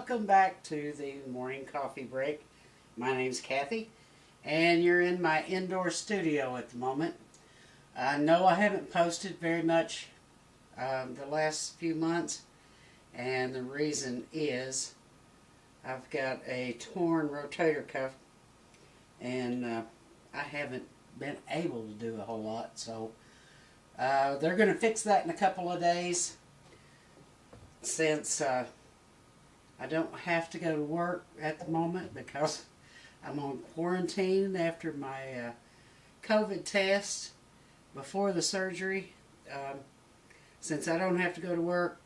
Welcome back to the morning coffee break. My name's Kathy, and you're in my indoor studio at the moment. I know I haven't posted very much the last few months, and the reason is I've got a torn rotator cuff, and I haven't been able to do a whole lot, so they're going to fix that in a couple of days since I don't have to go to work at the moment because I'm on quarantine after my COVID test before the surgery. Since I don't have to go to work,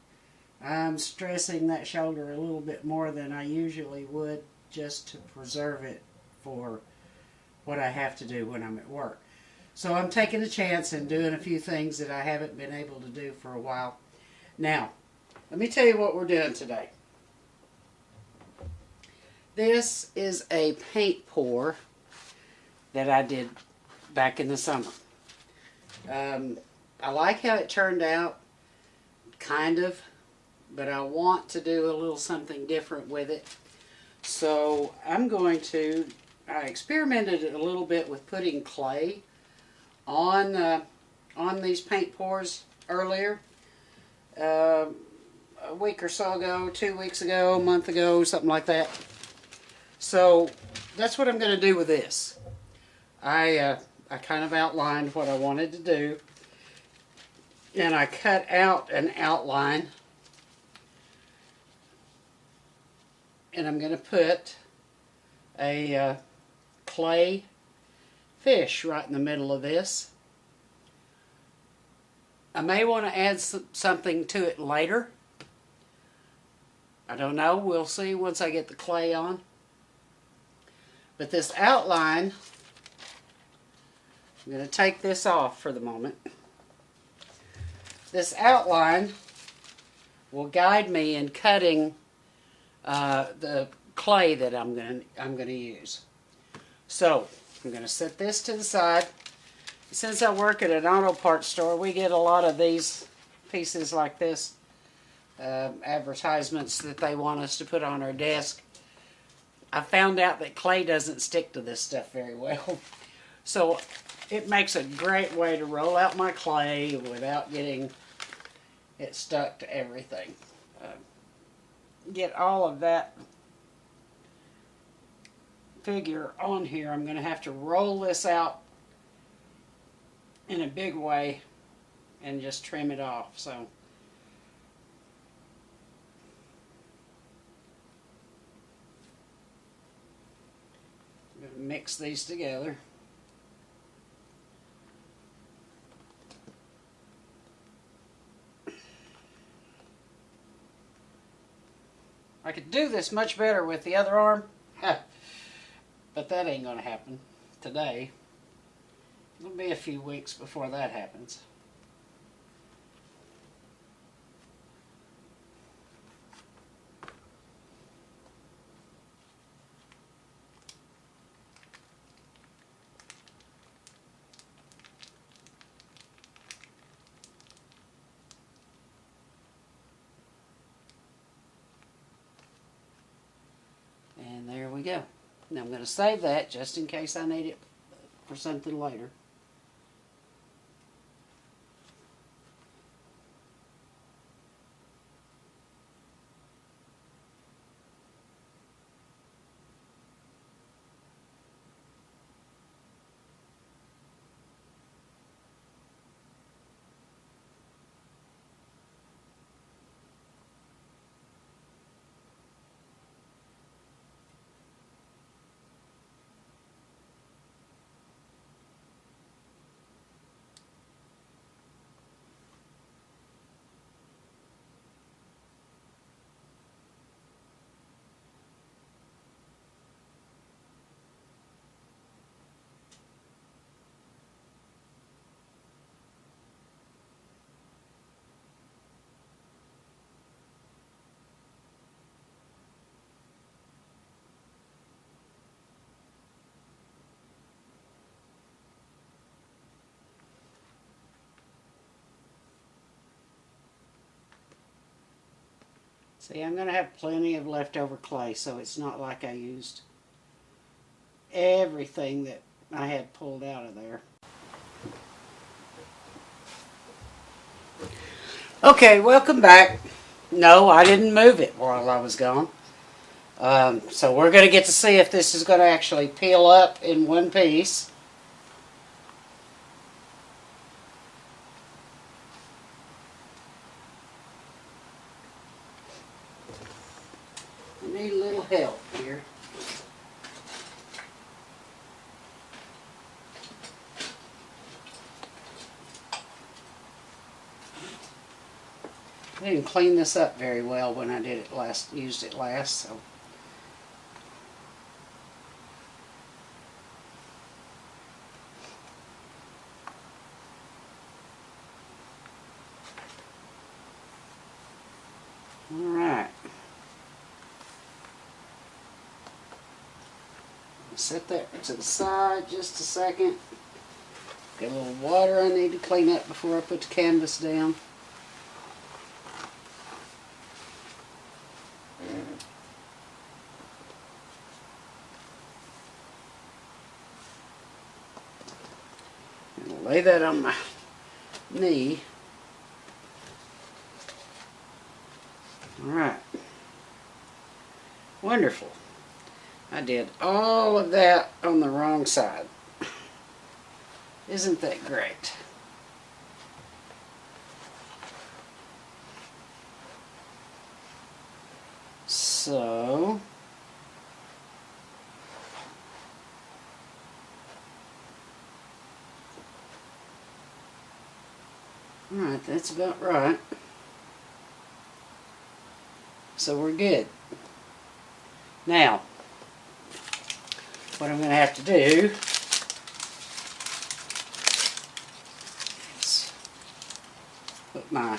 I'm stressing that shoulder a little bit more than I usually would just to preserve it for what I have to do when I'm at work. So I'm taking a chance and doing a few things that I haven't been able to do for a while. Now, let me tell you what we're doing today. This is a paint pour that I did back in the summer. I like how it turned out, kind of, but I want to do a little something different with it. So I experimented a little bit with putting clay on these paint pours earlier. A week or so ago, 2 weeks ago, a month ago, something like that. So that's what I'm going to do with this. I kind of outlined what I wanted to do, and I cut out an outline, and I'm going to put a clay fish right in the middle of this. I may want to add something to it later. I don't know. We'll see once I get the clay on. But this outline, I'm going to take this off for the moment. This outline will guide me in cutting the clay that I'm going to use. So I'm going to set this to the side. Since I work at an auto parts store, we get a lot of these pieces like this, advertisements that they want us to put on our desk. I found out that clay doesn't stick to this stuff very well. So it makes a great way to roll out my clay without getting it stuck to everything. Get all of that figure on here. I'm going to have to roll this out in a big way and just trim it off. So I'm going to mix these together. I could do this much better with the other arm, but that ain't going to happen today. It'll be a few weeks before that happens. And there we go. Now I'm going to save that just in case I need it for something later. See, I'm going to have plenty of leftover clay, so it's not like I used everything that I had pulled out of there. Okay, welcome back. No, I didn't move it while I was gone. So we're going to get to see if this is going to actually peel up in one piece. I need a little help here. I didn't clean this up very well when I did it last, used it last, so. Alright. Set that to the side just a second. Got a little water I need to clean up before I put the canvas down. And lay that on my knee. Alright. Wonderful. I did all of that on the wrong side. Isn't that great? So, alright, that's about right. So we're good. Now, what I'm going to have to do is put my,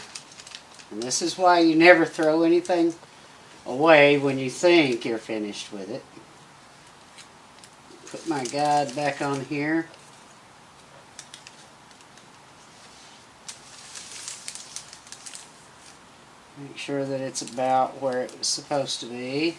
and this is why you never throw anything away when you think you're finished with it. Put my guide back on here. Make sure that it's about where it was supposed to be.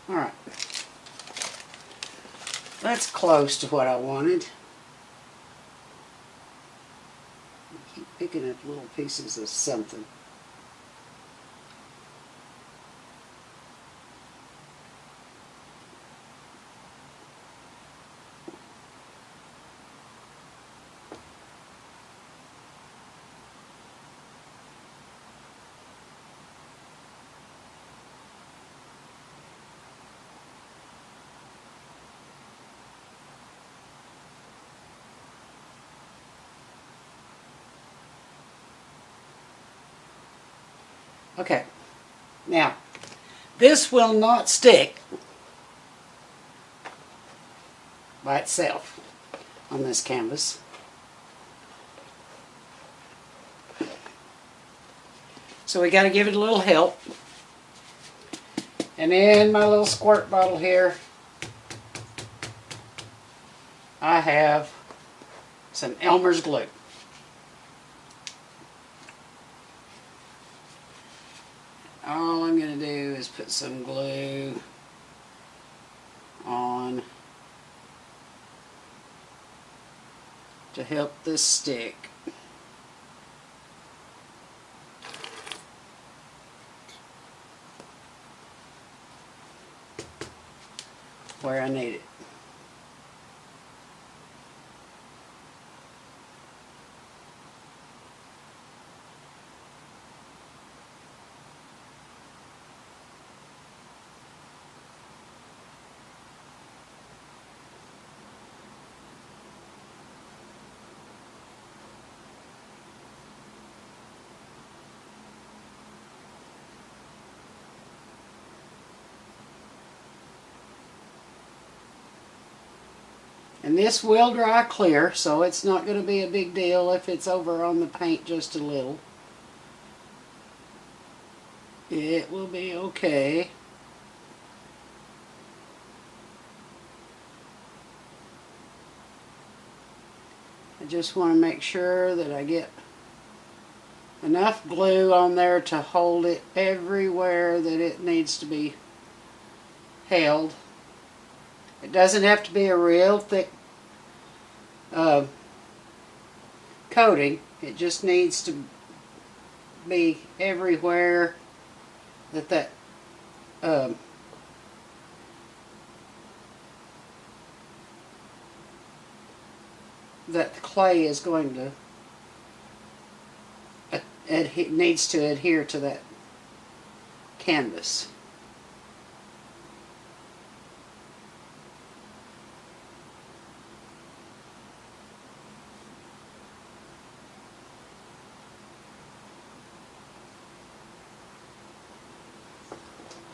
Alright. That's close to what I wanted. I keep picking up little pieces of something. Okay, now this will not stick by itself on this canvas. So we got to give it a little help. And in my little squirt bottle here, I have some Elmer's glue. All I'm going to do is put some glue on to help this stick. Where I need it. And this will dry clear, so it's not going to be a big deal if it's over on the paint just a little. It will be okay. I just want to make sure that I get enough glue on there to hold it everywhere that it needs to be held. It doesn't have to be a real thick coating. It just needs to be everywhere that the clay is going to needs to adhere to that canvas.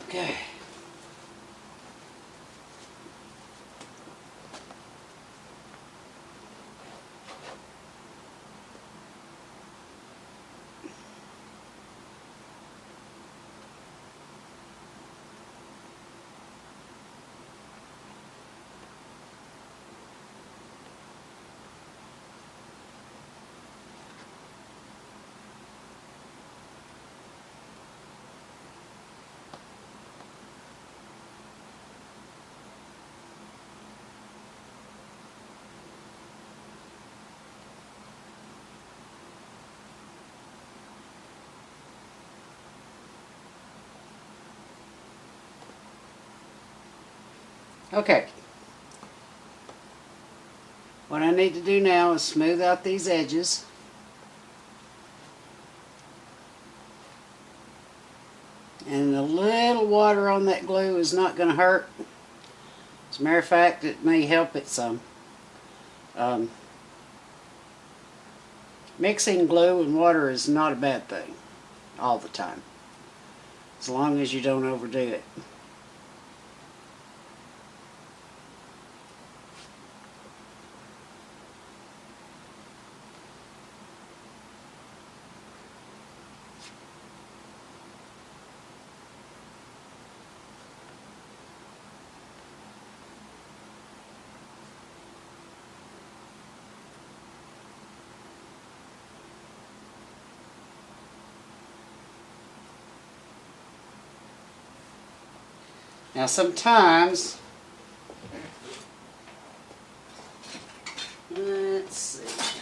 Okay. Okay. What I need to do now is smooth out these edges. And a little water on that glue is not going to hurt. As a matter of fact, it may help it some. Mixing glue and water is not a bad thing all the time, as long as you don't overdo it. Now sometimes, let's see,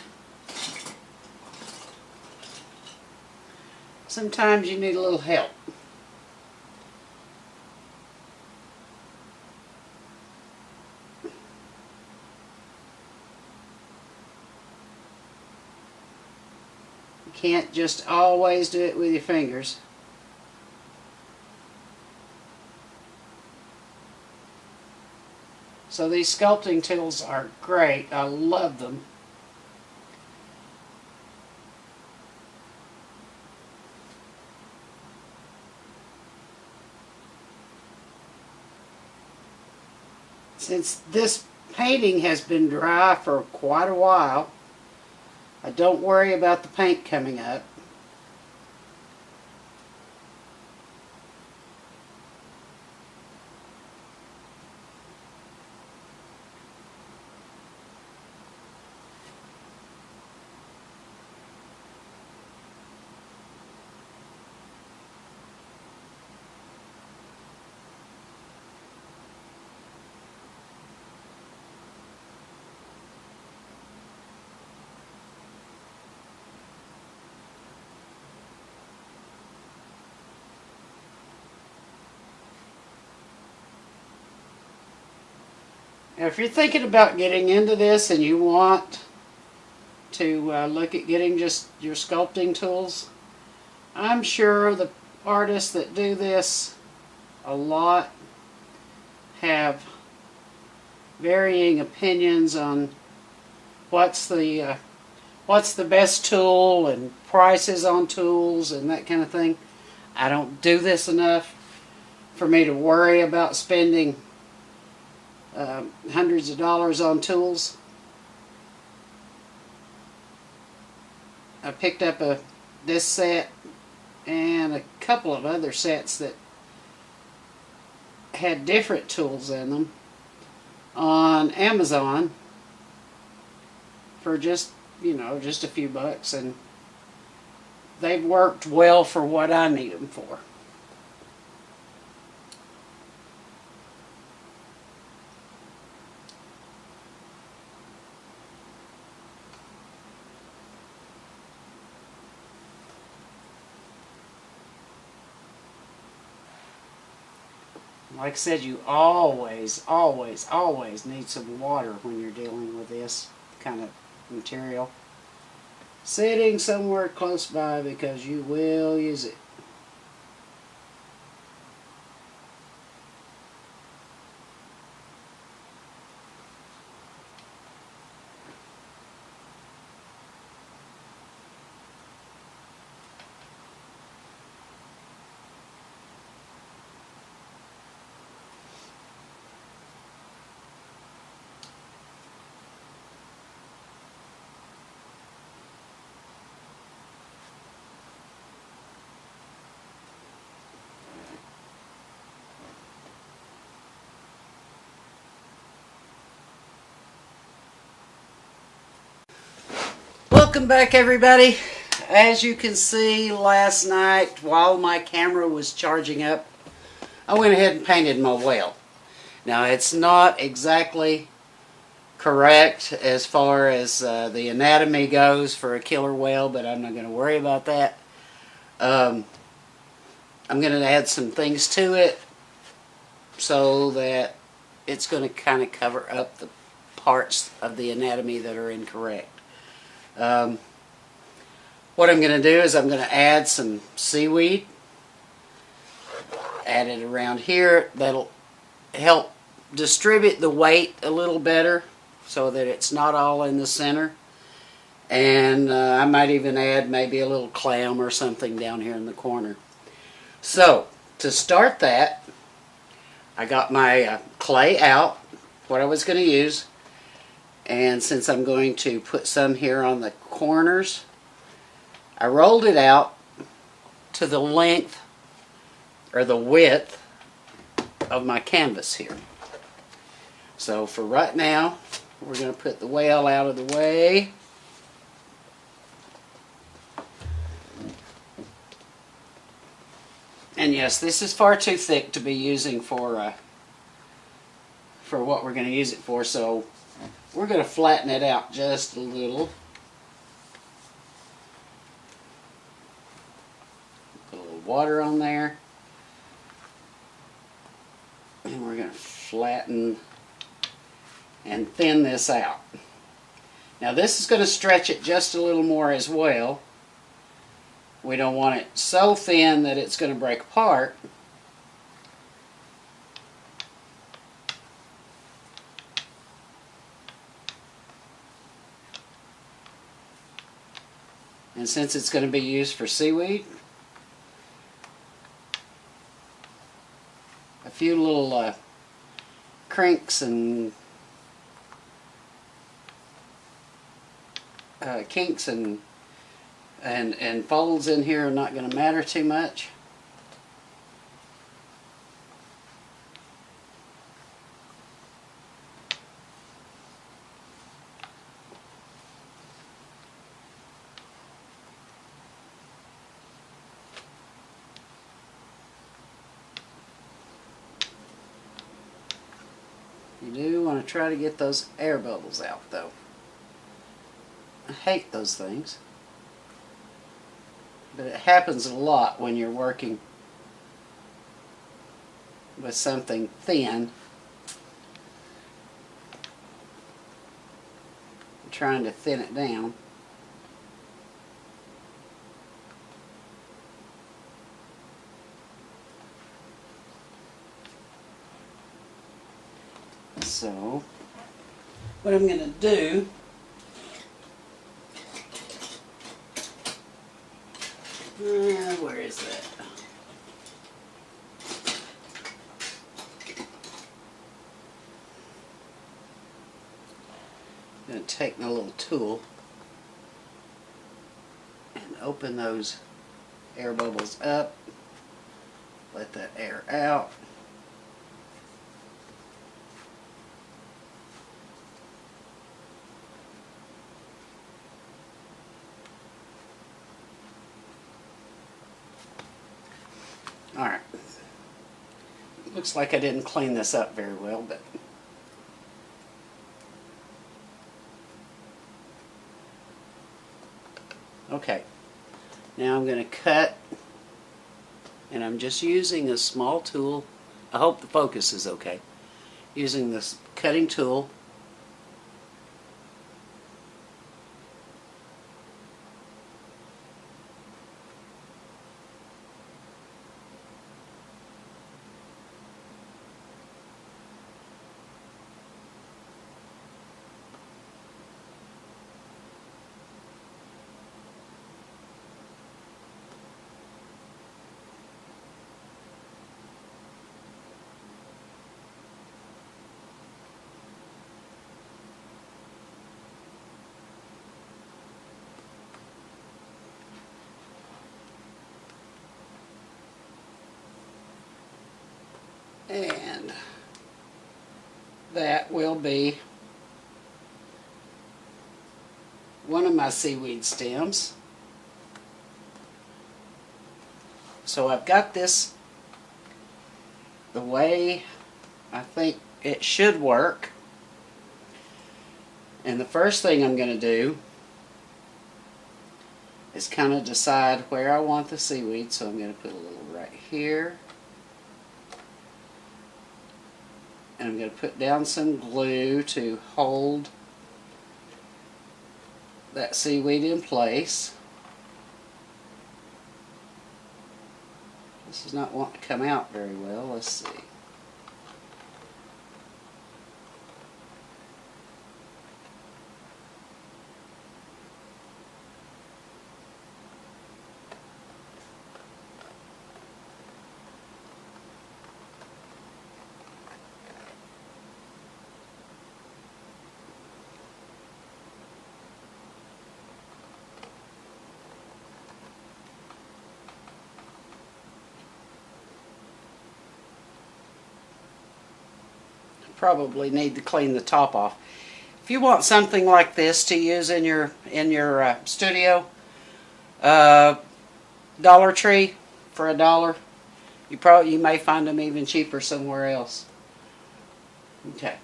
sometimes you need a little help. You can't just always do it with your fingers. So these sculpting tools are great. I love them. Since this painting has been dry for quite a while, I don't worry about the paint coming up. Now, if you're thinking about getting into this and you want to look at getting just your sculpting tools, I'm sure the artists that do this a lot have varying opinions on what's the best tool and prices on tools and that kind of thing. I don't do this enough for me to worry about spending hundreds of dollars on tools. I picked up this set and a couple of other sets that had different tools in them on Amazon for just a few bucks, and they've worked well for what I need them for. Like I said, you always, always, always need some water when you're dealing with this kind of material. Sitting somewhere close by, because you will use it. Welcome back, everybody. As you can see, last night while my camera was charging up, I went ahead and painted my whale. Now, it's not exactly correct as far as the anatomy goes for a killer whale, but I'm not going to worry about that. I'm going to add some things to it so that it's going to kind of cover up the parts of the anatomy that are incorrect. What I'm going to do is I'm going to add some seaweed, add it around here. That'll help distribute the weight a little better so that it's not all in the center. And I might even add maybe a little clam or something down here in the corner. So to start that, I got my clay out, what I was going to use. And since I'm going to put some here on the corners, I rolled it out to the length or the width of my canvas here. So for right now, we're going to put the whale out of the way. And yes, this is far too thick to be using for what we're going to use it for, so we're going to flatten it out just a little. Put a little water on there. And we're going to flatten and thin this out. Now this is going to stretch it just a little more as well. We don't want it so thin that it's going to break apart. And since it's going to be used for seaweed, a few little crinks and kinks and folds in here are not going to matter too much. You do want to try to get those air bubbles out, though. I hate those things. But it happens a lot when you're working with something thin. Trying to thin it down. So, what I'm going to do where is that? I'm going to take my little tool and open those air bubbles up. Let that air out. Alright. Looks like I didn't clean this up very well, but okay. Now I'm going to cut, and I'm just using a small tool. I hope the focus is okay. Using this cutting tool. And that will be one of my seaweed stems. So I've got this the way I think it should work. And the first thing I'm going to do is kind of decide where I want the seaweed. So I'm going to put a little right here. And I'm going to put down some glue to hold that seaweed in place. This is not wanting to come out very well. Let's see. Probably need to clean the top off. If you want something like this to use in your studio, Dollar Tree for $1. You may find them even cheaper somewhere else. Okay.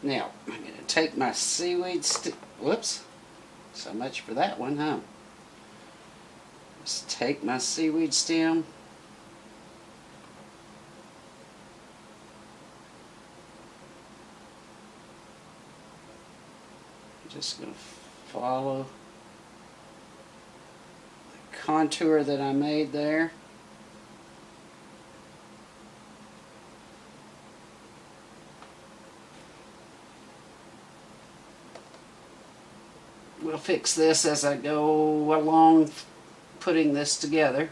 Now I'm going to take my seaweed whoops. So much for that one, huh? Just take my seaweed stem. Just going to follow the contour that I made there. We'll fix this as I go along putting this together.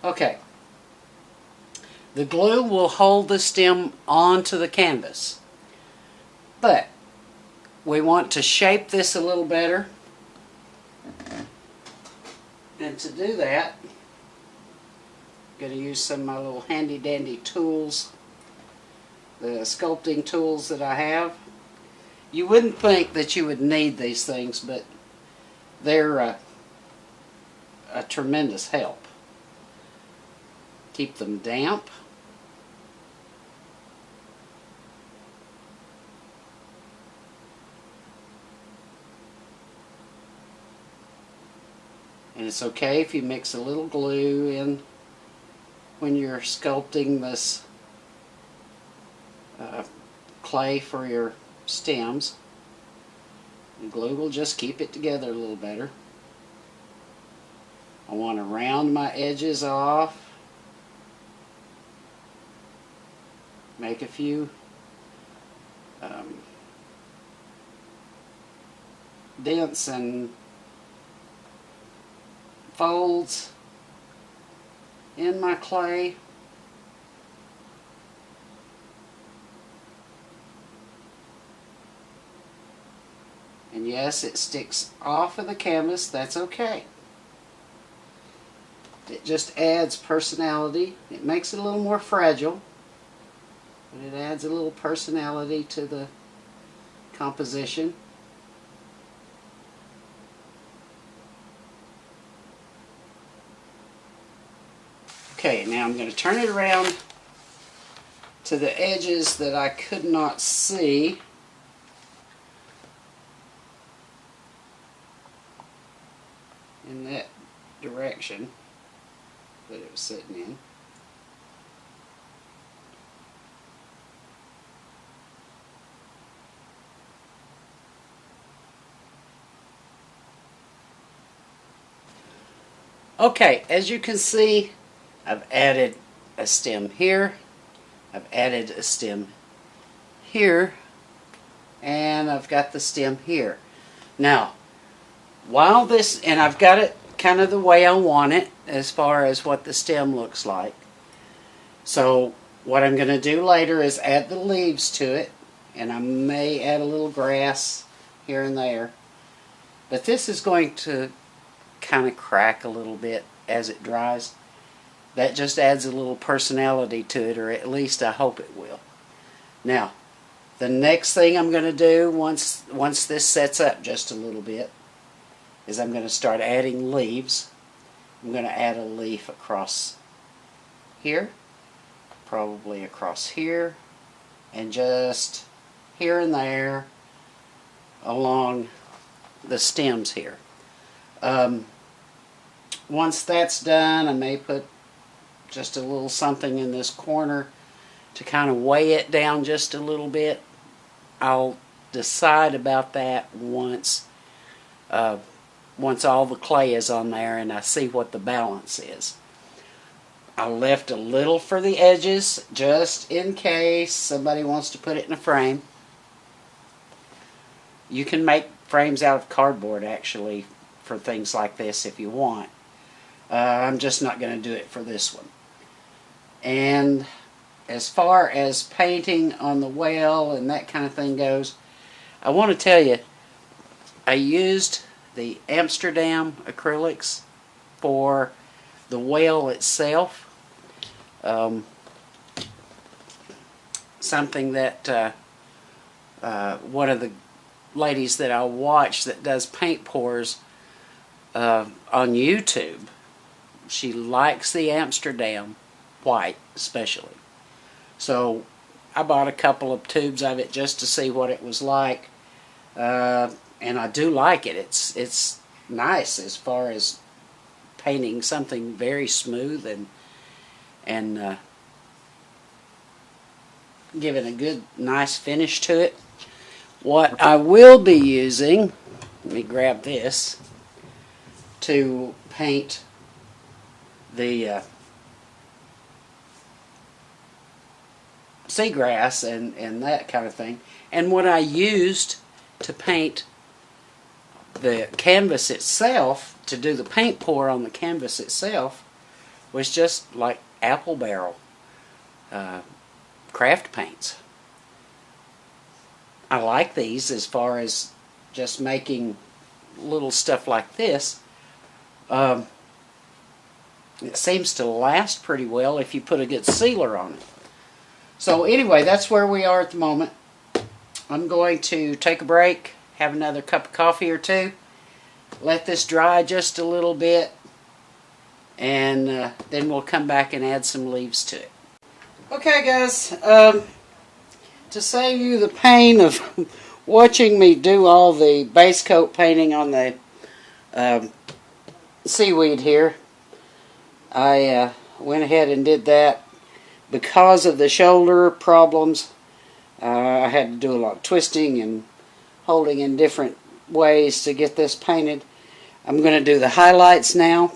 Okay, the glue will hold the stem onto the canvas, but we want to shape this a little better, and to do that I'm going to use some of my little handy dandy tools, the sculpting tools that I have. You wouldn't think that you would need these things, but they're a tremendous help. Keep them damp. And it's okay if you mix a little glue in when you're sculpting this clay for your stems. The glue will just keep it together a little better. I want to round my edges off. Make a few dents and folds in my clay. And yes, it sticks off of the canvas. That's okay. It just adds personality. It makes it a little more fragile, but it adds a little personality to the composition. Okay, now I'm going to turn it around to the edges that I could not see. In that direction that it was sitting in. Okay, as you can see, I've added a stem here, I've added a stem here, and I've got the stem here. Now, while this, and I've got it kind of the way I want it as far as what the stem looks like. So what I'm going to do later is add the leaves to it, and I may add a little grass here and there. But this is going to kind of crack a little bit as it dries. That just adds a little personality to it, or at least I hope it will. Now, the next thing I'm going to do once this sets up just a little bit is I'm going to start adding leaves. I'm going to add a leaf across here, probably across here, and just here and there along the stems here. Once that's done, I may put just a little something in this corner to kind of weigh it down just a little bit. I'll decide about that once all the clay is on there and I see what the balance is. I left a little for the edges just in case somebody wants to put it in a frame. You can make frames out of cardboard actually for things like this if you want. I'm just not going to do it for this one. And as far as painting on the whale and that kind of thing goes, I want to tell you, I used the Amsterdam acrylics for the whale itself. Something that one of the ladies that I watch that does paint pours on YouTube, she likes the Amsterdam white especially. So I bought a couple of tubes of it just to see what it was like. And I do like it. It's nice as far as painting something very smooth and giving a good, nice finish to it. What I will be using, let me grab this, to paint the seagrass and that kind of thing. And what I used to paint the canvas itself, to do the paint pour on the canvas itself, was just like apple barrel craft paints. I like these as far as just making little stuff like this. It seems to last pretty well if you put a good sealer on it. So anyway, that's where we are at the moment. I'm going to take a break, have another cup of coffee or two, let this dry just a little bit, and then we'll come back and add some leaves to it. Okay guys, to save you the pain of watching me do all the base coat painting on the seaweed here, I went ahead and did that. Because of the shoulder problems, I had to do a lot of twisting and holding in different ways to get this painted. I'm going to do the highlights now,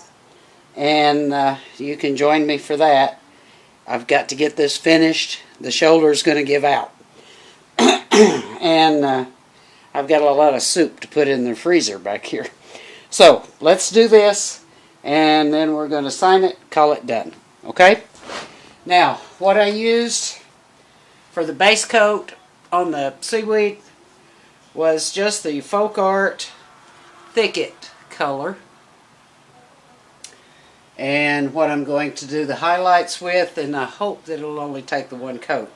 and you can join me for that. I've got to get this finished. The shoulder is going to give out. And I've got a lot of soup to put in the freezer back here. So let's do this, and then we're going to sign it, call it done. Okay? Now, what I used for the base coat on the seaweed was just the Folk Art Thicket color. And what I'm going to do the highlights with, and I hope that it'll only take the one coat,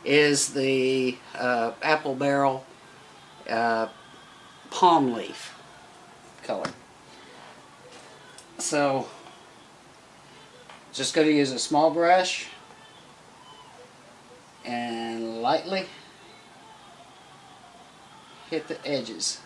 is the Apple Barrel Palm Leaf color. So, just going to use a small brush and lightly hit the edges.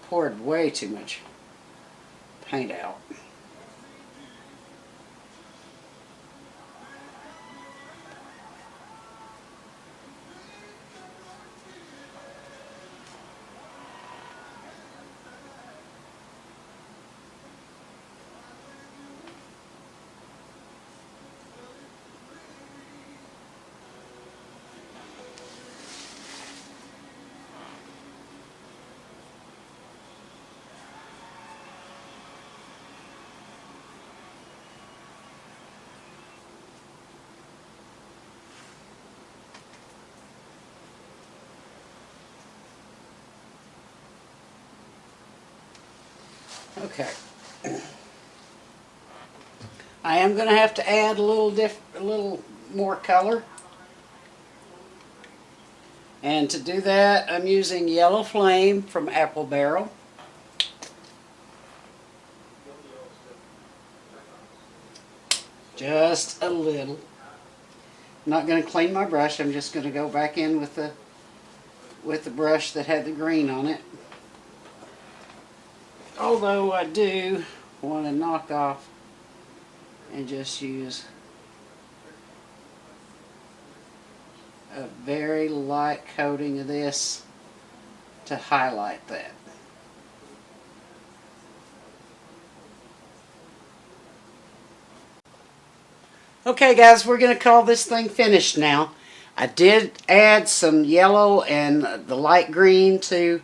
Poured way too much paint out. Okay. I am going to have to add a little more color. And to do that, I'm using Yellow Flame from Apple Barrel. Just a little. I'm not going to clean my brush. I'm just going to go back in with the brush that had the green on it. Although I do want to knock off and just use a very light coating of this to highlight that. Okay guys, we're going to call this thing finished now. I did add some yellow and the light green to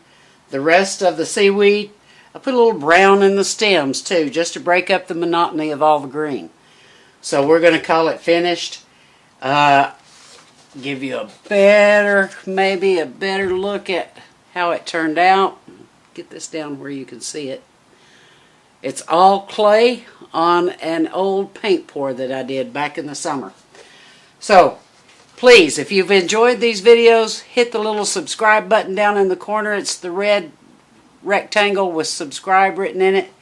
the rest of the seaweed. I put a little brown in the stems too, just to break up the monotony of all the green. So we're going to call it finished. Give you maybe a better look at how it turned out. Get this down where you can see it. It's all clay on an old paint pour that I did back in the summer. So, please, if you've enjoyed these videos, hit the little subscribe button down in the corner. It's the red rectangle with subscribe written in it.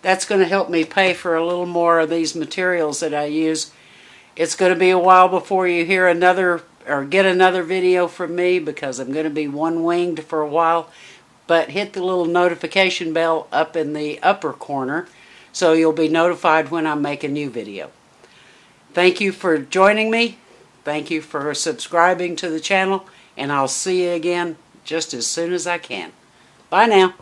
That's going to help me pay for a little more of these materials that I use. It's going to be a while before you hear another or get another video from me because I'm going to be one-winged for a while. But hit the little notification bell up in the upper corner so you'll be notified when I make a new video. Thank you for joining me. Thank you for subscribing to the channel, and I'll see you again just as soon as I can. Bye now.